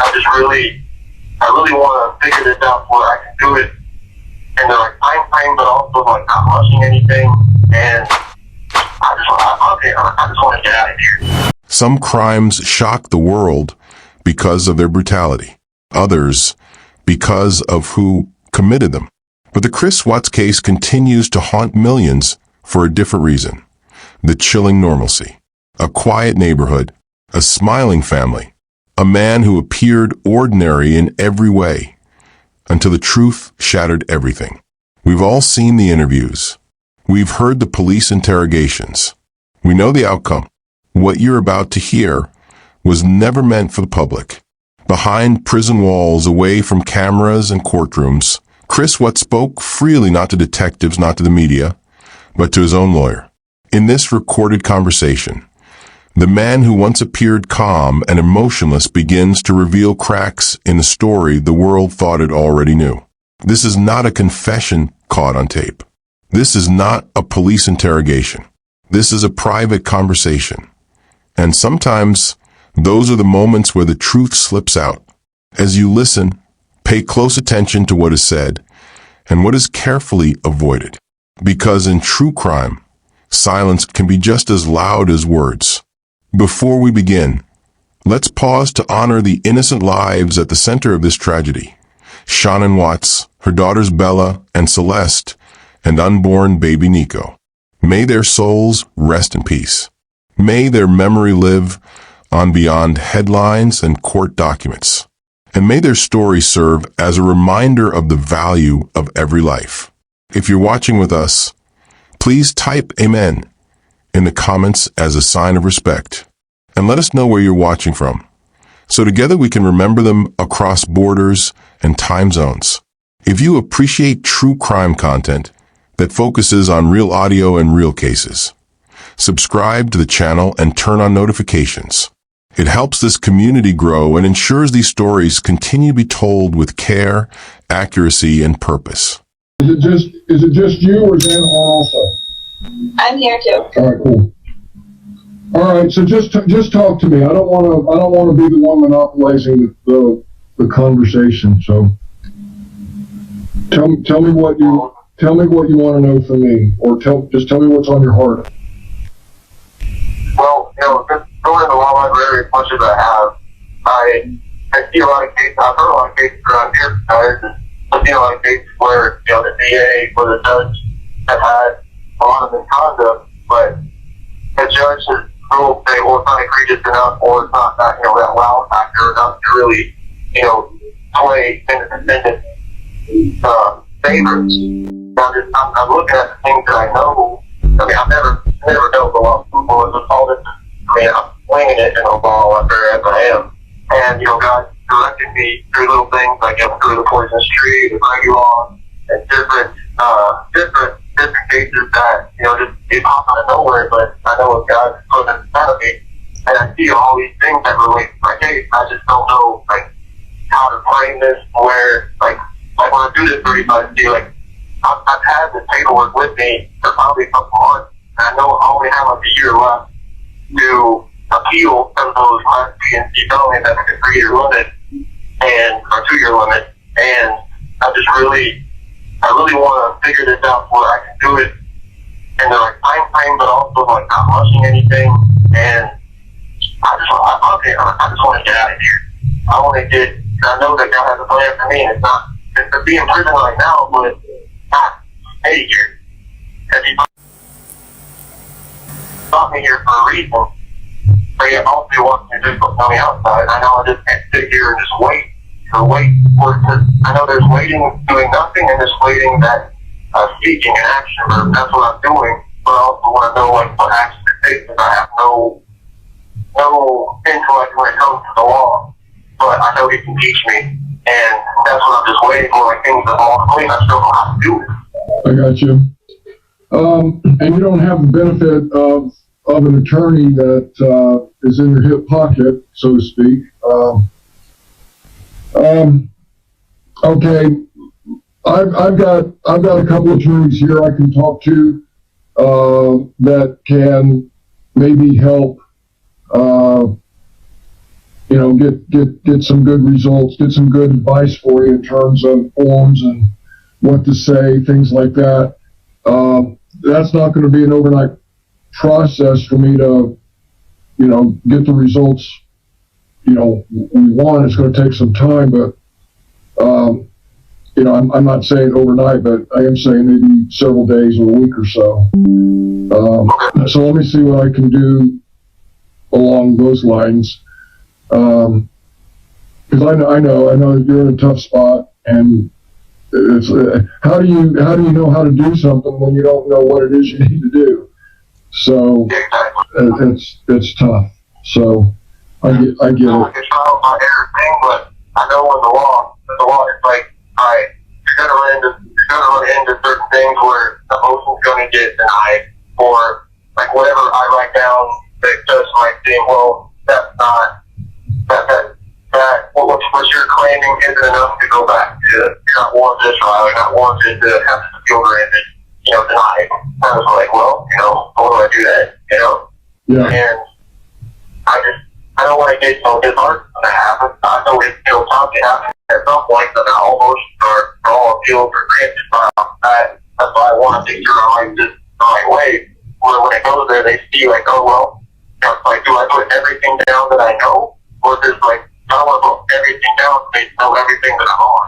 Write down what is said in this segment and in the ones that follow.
I really want to figure this out where I can do it in the right time frame, but also like not rushing anything. And I just want to get out of here. Some crimes shock the world because of their brutality. Others because of who committed them. But the Chris Watts case continues to haunt millions for a different reason. The chilling normalcy. A quiet neighborhood. A smiling family. A man who appeared ordinary in every way, until the truth shattered everything. We've all seen the interviews. We've heard the police interrogations. We know the outcome. What you're about to hear was never meant for the public. Behind prison walls, away from cameras and courtrooms, Chris Watts spoke freely, not to detectives, not to the media, but to his own lawyer. In this recorded conversation, the man who once appeared calm and emotionless begins to reveal cracks in a story the world thought it already knew. This is not a confession caught on tape. This is not a police interrogation. This is a private conversation. And sometimes those are the moments where the truth slips out. As you listen, pay close attention to what is said and what is carefully avoided. Because in true crime, silence can be just as loud as words. Before we begin, let's pause to honor the innocent lives at the center of this tragedy. Shanann Watts, her daughters Bella and Celeste, and unborn baby Nico. May their souls rest in peace. May their memory live on beyond headlines and court documents. And may their story serve as a reminder of the value of every life. If you're watching with us, please type Amen in the comments as a sign of respect. And let us know where you're watching from, so together we can remember them across borders and time zones. If you appreciate true crime content that focuses on real audio and real cases, subscribe to the channel and turn on notifications. It helps this community grow and ensures these stories continue to be told with care, accuracy, and purpose. Is it just you, or is Anna on also? I'm here too. All right, cool. All right, so just talk to me. I don't want to be the one monopolizing the conversation. So tell me what you want to know from me, or just tell me what's on your heart. Well, just going to the law library as much as I have, I see a lot of cases. I've heard a lot of cases around here, guys. I've seen a lot of cases where the DA or the judge have had a lot of misconduct, but the judge has ruled say, well, it's not egregious enough, or it's not that that wow factor enough to really play in the defendant's favors. I'm looking at the things that I know. I mean, I've never dealt with a lot of people. It's all this. I mean, I'm winging it in a law library as I am, and God directed me through little things like through the poisonous tree, the drug law, and different cases that just they pop out of nowhere. But I know what God is put in front of me, and I see all these things that relate to my case. I just don't know how to frame this. Where when I do this 35 day, I've had this paperwork with me for probably a couple months, and I know I only have a year left to appeal some of those Class B and C felonies that's a 3-year limit or 2-year limit, and I really want to figure this out where I can do it in the right time frame, but also not rushing anything. And I just want to get out of here. I know that God has a plan for me, and it's to be in prison right now, but not stay here. Because He brought me here for a reason. But He also wants me to just put me outside. I know I just can't sit here and just wait for it. I know there's waiting, doing nothing, and there's waiting that seeking an action. But that's what I'm doing. But I also want to know what action to take, because I have no intellect when it comes to the law. But I know He can teach me, and that's what I'm just waiting for. Things that all clean. I still know how to do it. I got you. And you don't have the benefit of an attorney that is in your hip pocket, so to speak. Okay, I've got a couple of attorneys here I can talk to that can maybe help get some good results, get some good advice for you in terms of forms and what to say, things like that. That's not going to be an overnight process for me to, get the results, we want. It's going to take some time, but, I'm not saying overnight, but I am saying maybe several days or a week or so. So let me see what I can do along those lines. Because I know that you're in a tough spot, and it's how do you know how to do something when you don't know what it is you need to do? So it's tough. So I get it. It's a trial by error thing, but I know in the law, it's like, all right, you're gonna run into certain things where the motion's gonna get denied, or like whatever I write down, the judge might think, well, that's not that what you're claiming isn't enough to go back to. You're not warranted trial. You're not warranted to have the appeal granted, denied. I was like, well, how do I do that? Yeah. And I don't want to get disheartened when that happens. I know it'll probably happen at some point, but not all motions are all appeals or granted. That's why I want to make sure I write this the right way. Where when it goes there, they see like, oh well, like, do I put everything down that I know, or just like, I don't want to put everything down so they know everything that I'm on.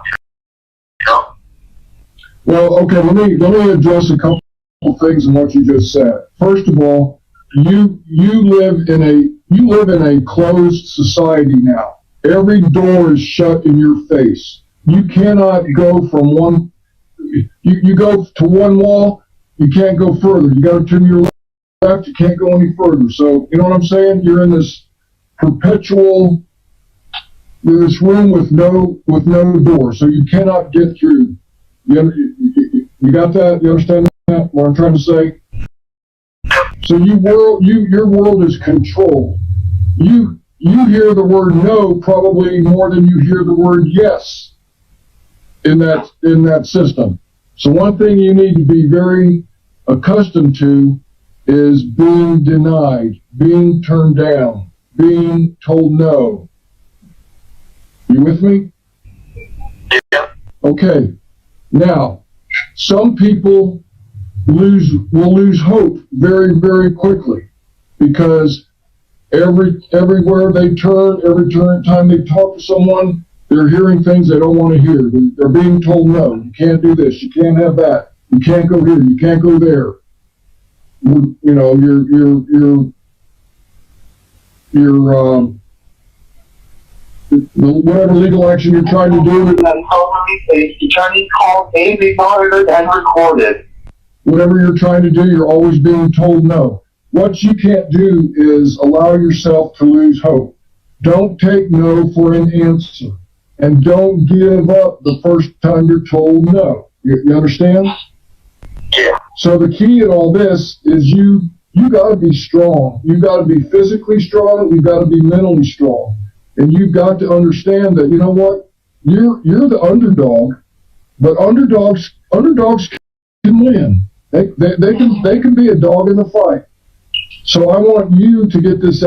Well, okay. Let me address a couple of things in what you just said. First of all, you live in a closed society now. Every door is shut in your face. You cannot go from one. You go to one wall, you can't go further. You got to turn your left, you can't go any further. So you know what I'm saying? You're in this perpetual. This room with no door, so you cannot get through. You got that? You understand that? What I'm trying to say? So your world is controlled. You hear the word no probably more than you hear the word yes in that system. So one thing you need to be very accustomed to is being denied, being turned down, being told no. You with me? Yeah. Okay. Now, some people will lose hope very, very quickly because everywhere they turn, every time they talk to someone, they're hearing things they don't want to hear. They're being told no. You can't do this. You can't have that. You can't go here. You can't go there. Whatever legal action you're trying to do. Attorney call may be monitored and recorded. Whatever you're trying to do, you're always being told no. What you can't do is allow yourself to lose hope. Don't take no for an answer. And don't give up the first time you're told no. You understand? Yeah. So the key in all this is you got to be strong. You got to be physically strong. You got to be mentally strong. And you've got to understand that, you know what? You're the underdog, but underdogs can win. They can be a dog in the fight. So I want you to get this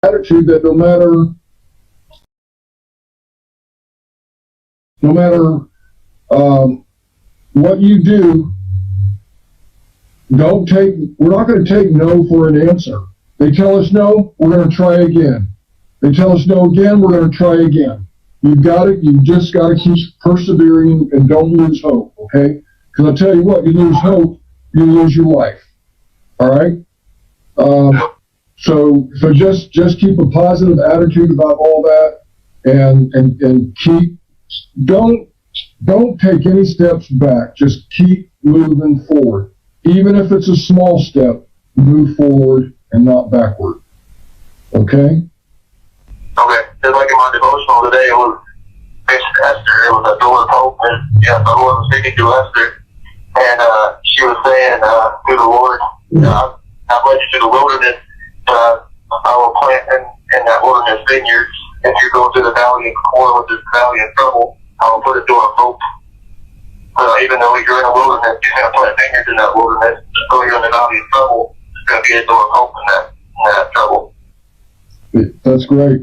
attitude that no matter what you do, we're not going to take no for an answer. They tell us no, we're going to try again. They tell us no again, we're going to try again. You just got to keep persevering and don't lose hope, okay? Because I tell you what, you lose hope, you lose your life. All right? So just keep a positive attitude about all that, and don't take any steps back. Just keep moving forward. Even if it's a small step, move forward and not backward. Okay? Okay. Just like in my devotional today, it was mentioned Esther. It was a door of hope, and the Lord was speaking to Esther, and she was saying to the Lord, I've led you to the wilderness. I will plant in that wilderness vineyards. If you go through the valley of Core, which is the valley of trouble, I will put a door of hope. Even though you're in a wilderness, you're going to plant vineyards in that wilderness. Though you're in the valley of trouble, there's going to be a door of hope in that trouble. That's great.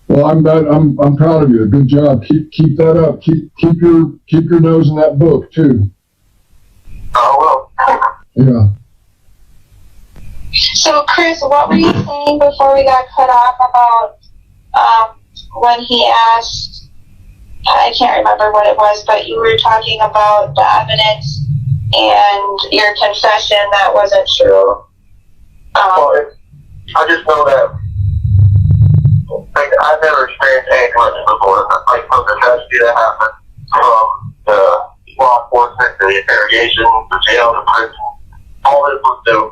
Well, I'm proud of you. Good job. Keep that up. Keep your nose in that book too. Oh well. Yeah. So, Chris, what were you saying before we got cut off about when he asked, I can't remember what it was, but you were talking about the evidence and your confession that wasn't true. Well, I just know that like, I've never experienced anything like this before. Like from the tragedy that happened, from the law enforcement, the interrogation, the jail, the prison, all this was new.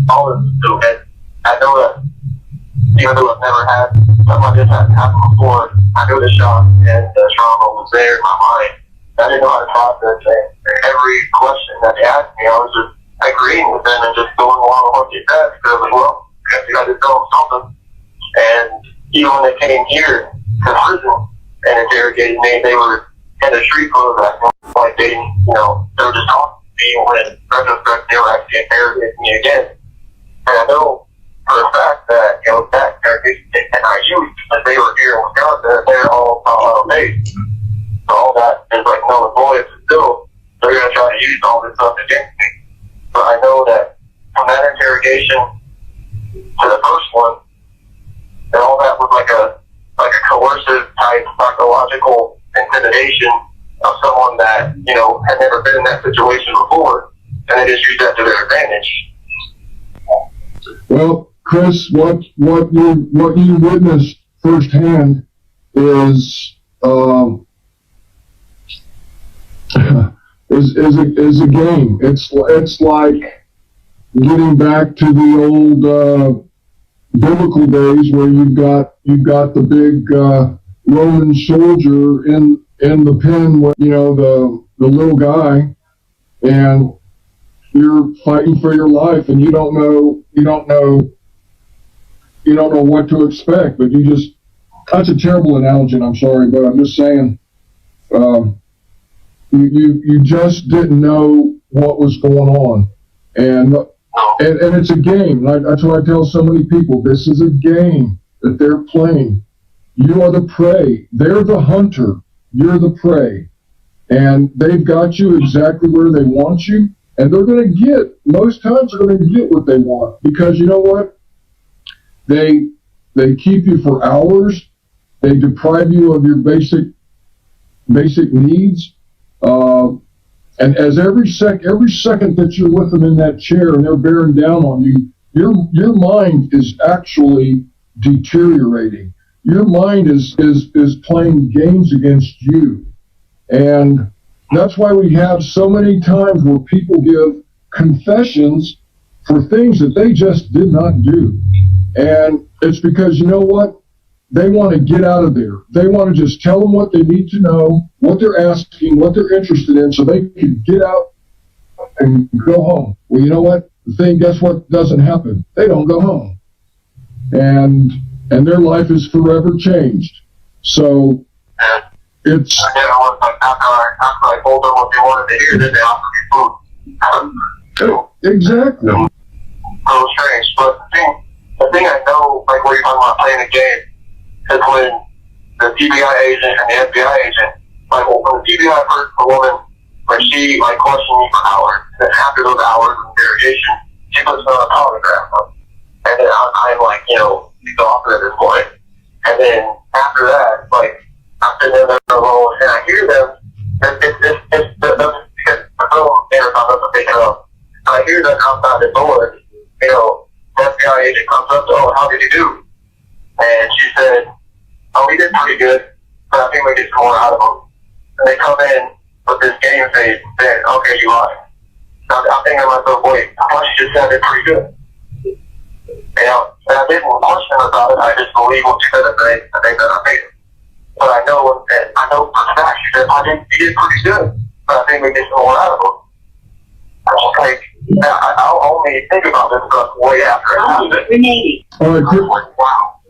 All this was new. And I know that even though I've never had something like this happen before, I knew the shock and the trauma was there in my mind. I didn't know how to process it. Every question that they asked me, I was just agreeing with them and just going along with what they said because, like, well, I guess you got to tell them something. And even when they came here to prison and interrogated me, they were in the street clothes acting like they were just talking to me when in retrospect they were actually interrogating me again. And I know for a fact that, that interrogation at NIU, because they were here in Wisconsin, they're all based. So all that is like null and void, but still, they're going to try to use all this stuff against me. But I know that from that interrogation to the first one, and all that was like a coercive type psychological intimidation of someone that, had never been in that situation before, and they just used that to their advantage. Well, Chris, what you witnessed firsthand is is a game. It's like getting back to the old biblical days where you've got the big Roman soldier in the pen with the little guy, and you're fighting for your life, and you don't know what to expect, but that's a terrible analogy, and I'm sorry, but I'm just saying, you just didn't know what was going on, and it's a game. That's what I tell so many people. This is a game that they're playing. You are the prey. They're the hunter. You're the prey, and they've got you exactly where they want you. And most times they're going to get what they want, because you know what? They keep you for hours. They deprive you of your basic needs. And as every second that you're with them in that chair and they're bearing down on you, your mind is actually deteriorating. Your mind is playing games against you. And that's why we have so many times where people give confessions for things that they just did not do. And it's because, you know what? They want to get out of there. They want to just tell them what they need to know, what they're asking, what they're interested in, so they can get out and go home. Well, you know what? Guess what doesn't happen? They don't go home. And their life is forever changed. So it's... After I told them what they wanted to hear, then they offered me food. Exactly. So strange. But the thing I know, like where you're talking about playing a game, is when the TBI agent and the FBI agent, like when the TBI first, the woman, when she questioned me for hours, and then after those hours of interrogation, she puts on a polygraph on. And then I'm like, exhausted at this point. And then after that, I'm sitting in there alone, and I hear them. It's the phone intercom doesn't pick it up. I hear them outside the door. The FBI agent comes up to, "Oh, how did you do?" And she said, "Oh, we did pretty good, but I think we get some more out of them." And they come in with this game face and say, "Okay, you lied." I'm thinking to myself, wait, I thought you just sounded pretty good. And I didn't question about it. I just believe what she said and they said I made it. But I know for a fact she said, you did pretty good, but I think we get some more out of them. I was like, I'll only think about this stuff way after it happened. All right,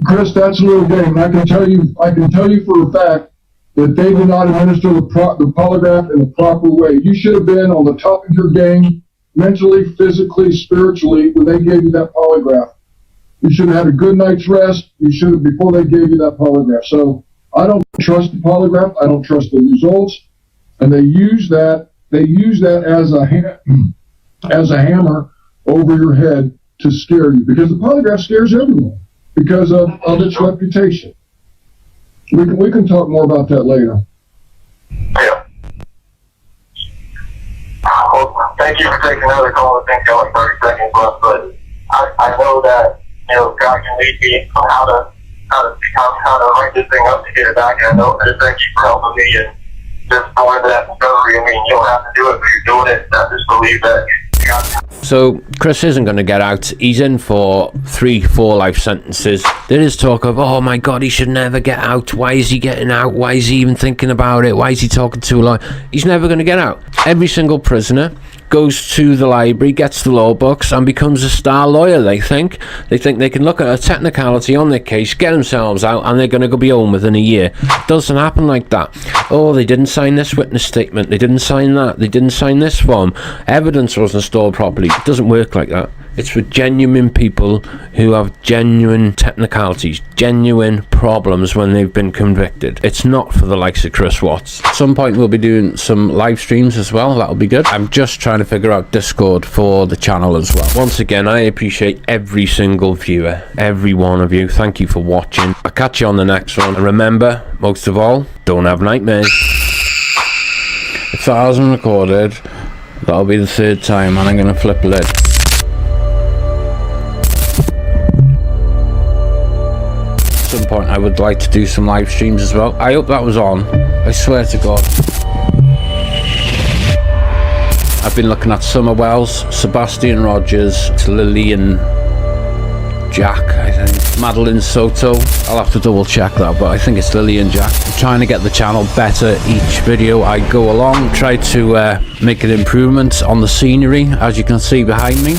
Chris, that's a little game. I can tell you for a fact that they did not administer the polygraph in the proper way. You should have been on the top of your game, mentally, physically, spiritually, when they gave you that polygraph. You should have had a good night's rest. You should have, before they gave you that polygraph. So I don't trust the polygraph. I don't trust the results. And they use that as a hammer over your head to scare you, because the polygraph scares everyone because of its reputation. We can talk more about that later. Yeah. Well, thank you for taking another call. I think got like 30 seconds left, but I know that, you know, God can lead me on how to write this thing up to get it back. And I know that thank you for helping me and just going into that discovery. I mean, you don't have to do it, but you're doing it. I just believe that you got to. So Chris isn't going to get out. He's in for 3-4 life sentences. There is talk of, oh my God, he should never get out. Why is he getting out? Why is he even thinking about it? Why is he talking too long? He's never going to get out. Every single prisoner goes to the library, gets the law books, and becomes a star lawyer. They think they can look at a technicality on their case, get themselves out, and they're going to go be home within a year. It doesn't happen like that. Oh, they didn't sign this witness statement. They didn't sign that. They didn't sign this form. Evidence wasn't stored properly. It doesn't work like that. It's for genuine people who have genuine technicalities, genuine problems when they've been convicted. It's not for the likes of Chris Watts. At some point we'll be doing some live streams as well. That'll be good. I'm just trying to figure out Discord for the channel as well. Once again, I appreciate every single viewer, every one of you. Thank you for watching. I'll catch you on the next one. And remember, most of all, don't have nightmares. If that hasn't recorded, that'll be the third time, and I'm going to flip a lid. At some point I would like to do some live streams as well. I hope that was on. I swear to God. I've been looking at Summer Wells, Sebastian Rogers, Lillian Jack, I think. Madeline Soto. I'll have to double check that, but I think it's Lillian Jack. I'm trying to get the channel better each video I go along. Try to make an improvement on the scenery, as you can see behind me.